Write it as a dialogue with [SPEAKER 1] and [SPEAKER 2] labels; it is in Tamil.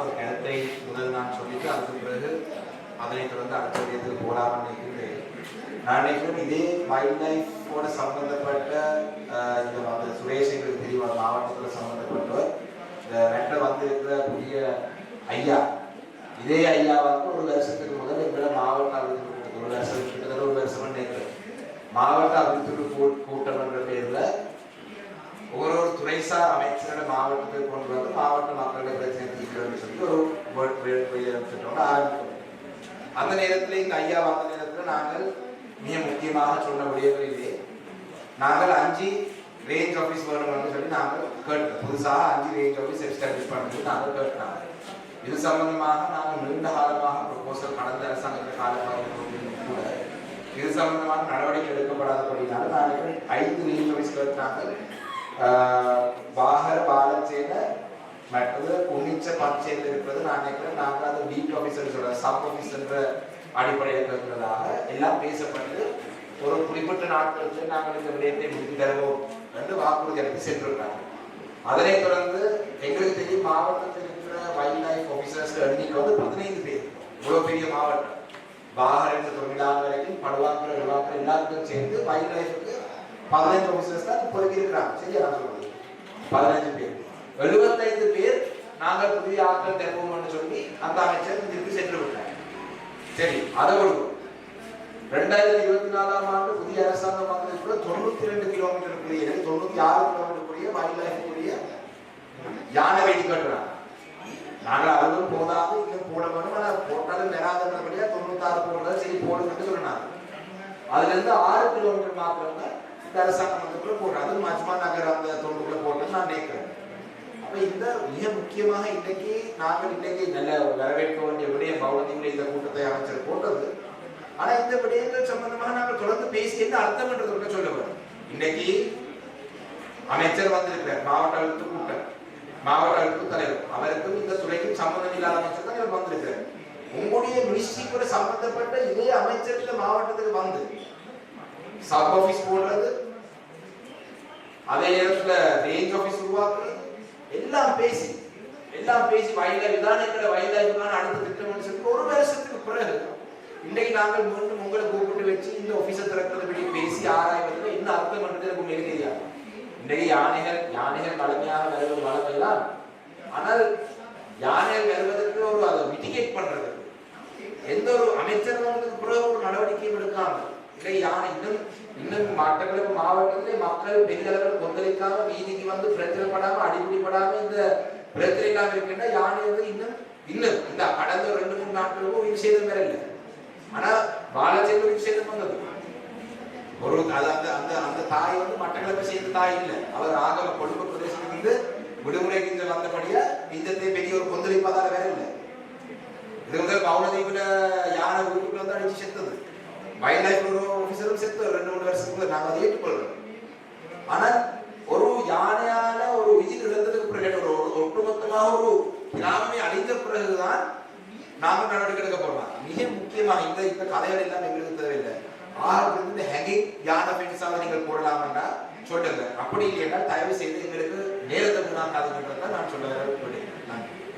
[SPEAKER 1] ஒரு கருத்தை முதல் நான் சொல்லிட்டு அதுக்கு பிறகு அதனை தொடர்ந்து அடுத்த விடயத்துக்கு போகலாம்னு நினைக்கிறேன். நான் நினைக்கிறேன் இதே வைல்ட் லைஃபோட சம்பந்தப்பட்ட இந்த சுரேஷ் எங்களுக்கு தெரியும் மாவட்டத்தில் சம்பந்தப்பட்டவர் இந்த நெட்டை வந்து இருக்கிற புதிய ஐயா, இதே ஐயா வந்து ஒரு வருஷத்துக்கு முதல் எங்களை மாவட்ட அபிவிருத்தி ஒரு வருஷம் கிட்டத்தட்ட ஒரு வருஷம் நினைக்கிறேன் மாவட்ட அபிவிருத்தி கூட்டம் என்ற பேர்ல ஒரு துறைசார் அமைச்சரோட மாவட்டத்துக்கு கொண்டு வந்து மாவட்ட மக்களுடைய பிரச்சனை தீர்க்கணும்னு சொல்லி ஒரு ஆரம்பித்தோம். அந்த நேரத்தில் இந்த ஐயா வந்த நேரத்தில் நாங்கள் மிக முக்கியமாக சொன்ன விடயங்களிலே நாங்கள் 5 ரேஞ்ச் ஆஃபீஸ் வேணும்னு சொல்லி நாங்கள் கேட்டோம். புதுசாக 5 ரேஞ்ச் ஆஃபீஸ் எஸ்டாப்ளிஷ் பண்ணி நாங்கள் கேட்டோம். இது சம்பந்தமாக நாங்கள் நீண்ட காலமாக ப்ரொபோசல் கடந்த அரசாங்கத்தில் காலமாக கூட இது சம்பந்தமாக நடவடிக்கை எடுக்கப்படாதபடினால நாங்கள் 5 ரேஞ்ச் ஆஃபீஸ் கேட்டாங்க. வாகர பாலச்சேன மற்றது உன்னிச்ச பஞ்சேரியில் இருக்கிறது நான் நினைக்கிறேன். நாங்கள் அது டீப் ஆஃபீஸர் சொல்ற சப் ஆஃபீஸர் அடிப்படையில் இருக்கிறதாக எல்லாம் பேசப்பட்டு ஒரு குறிப்பிட்ட நாட்களுக்கு நாங்கள் இந்த விடயத்தை முடித்து தருவோம் என்று வாக்குறுதி அளித்து சென்றிருக்காங்க. அதனைத் தொடர்ந்து எங்களுக்கு தெரியும் மாவட்டத்தில் இருக்கிற வைல்ட் லைஃப் ஆஃபீஸர்ஸ் எண்ணிக்கை வந்து 15 பேர். இவ்வளவு பெரிய மாவட்டம் வாகர தொழிலாளர் வரைக்கும் படுவாக்குற விழாக்கள் எல்லாருக்கும் சேர்ந்து வைல்ட் லைஃபுக்கு 15 ஆஃபீஸர்ஸ் தான் இப்போதைக்கு இருக்கிறாங்க. சரியா நான் சொல்றது 15 பேர் 75 பேர் நாங்கள் புதிய ஆட்கள் தருவோம்னு சொல்லி அந்த அமைச்சர் திருப்பி சென்று விட்டார். சரி, அதை விடுவோம். 2024ஆம் ஆண்டு புதிய அரசாங்கம் வந்ததுக்குள்ள 92 கிலோமீட்டருக்குரிய 96 கிலோமீட்டருக்குரிய வைல்ட் லைஃபுக்குரிய யானை வேடி கட்டுறாங்க. நாங்கள் அதுவும் போதாது இன்னும் போட வேணும், ஆனால் போட்டாலும் நிராதரப்படியா 96 போடுறதா சரி போடுன்னு சொன்னாங்க. அதுல இருந்து 6 கிலோமீட்டர் மாத்திரம் தான் இந்த அரசாங்கம் வந்துக்குள்ள போடுறோம். அது மஜ்மா நகர் அந்த தொண்டுக்குள்ள போட்டு நான் நினைக்கிறேன். இந்த மிக முக்கியமாக இன்னைக்கு நாங்கள் இன்னைக்கு நல்ல வரவேற்க வேண்டிய விடயம் பௌர்ணமியில இந்த கூட்டத்தை அமைச்சர் போட்டது. ஆனா இந்த விடயங்கள் சம்பந்தமாக நாங்கள் தொடர்ந்து பேசி என்ன அர்த்தம் என்றது சொல்ல வேண்டும். இன்னைக்கு அமைச்சர் வந்திருக்கிறார், மாவட்ட அலுவலக கூட்டம், மாவட்ட அலுவலக தலைவர், அவருக்கும் இந்த துறைக்கும் சம்பந்தம் இல்லாத அமைச்சர் தான் இவர் வந்திருக்கிறார். உங்களுடைய மினிஸ்ட்ரி கூட சம்பந்தப்பட்ட இதே அமைச்சர் இந்த மாவட்டத்துக்கு வந்து சப் ஆபீஸ் போடுறது, அதே நேரத்துல ரேஞ்ச் ஆபீஸ் உருவாக்குறது, எல்லாம் பேசி வைல்ட் லைஃப் தான் எங்களை வைல்ட் லைஃப்கான அடுத்த திட்டம்னு சொல்லி ஒரு வருஷத்துக்கு பிறகு இன்னைக்கு நாங்கள் மீண்டும் உங்களை கூப்பிட்டு வச்சு இந்த ஆபீஸை திறக்கிறது பற்றி பேசி ஆராய்வதில் என்ன அர்த்தம் பண்றது எனக்கு உண்மையிலே தெரியாது. இன்றைக்கு யானைகள் வளமையாக வருவது வளமைதான். ஆனால் யானைகள் வருவதற்கு ஒரு அதை மிட்டிகேட் பண்றது எந்த ஒரு அமைச்சர் வந்ததுக்கு பிறகு ஒரு நடவடிக்கையும் எடுக்காம இல்லை யானை இன்னும் மட்டக்களப்பு மாவட்டத்திலே மக்கள் பெரிய அளவில் கொந்தளிக்காம வீதிக்கு வந்து பிரச்சனைப்படாம அடிப்படைப்படாம இந்த பிரச்சனை இல்லாம இருக்கின்ற யானை வந்து இன்னும் இந்த கடந்த 2-3 நாட்களுக்கும் உயிர் சேதம் வேற இல்லை. ஆனா வாழச்சேர்ந்து உயிர் சேதம் வந்தது ஒரு அந்த தாய் வந்து மட்டக்களப்பை சேர்ந்த தாய் இல்லை. அவர் ஆகம கொழும்பு பிரதேசத்திலிருந்து விடுமுறைக்கு இங்க வந்தபடியா இந்த பெரிய ஒரு கொந்தளிப்பாதார வேற இல்லை. இது முதல் பவுனதீவுல யானை வீட்டுக்குள்ள வந்து அடிச்சு செத்தது. வைல்ட் லைஃப் ஒரு ஆபீசரும் செத்து 2-3 வருஷத்துக்குள்ள நாங்கள் அதை ஏற்றுக்கொள்றோம். ஆனால் ஒரு யானையால ஒரு உயிர் இழந்ததுக்கு பிறகு ஒரு ஒட்டுமொத்தமாக ஒரு கிராமமே அழிந்த பிறகுதான் நாங்கள் நடவடிக்கை எடுக்க போறோம். மிக முக்கியமாக இந்த கதைகள் எல்லாம் எங்களுக்கு தேவையில்லை. இந்த ஹேங்கிங் யானை பென்ஸாக நீங்கள் போடலாம்னா சொல்லுங்க. அப்படி இல்லைன்னா தயவு செய்து எங்களுக்கு நேரத்தை நான் சொல்ல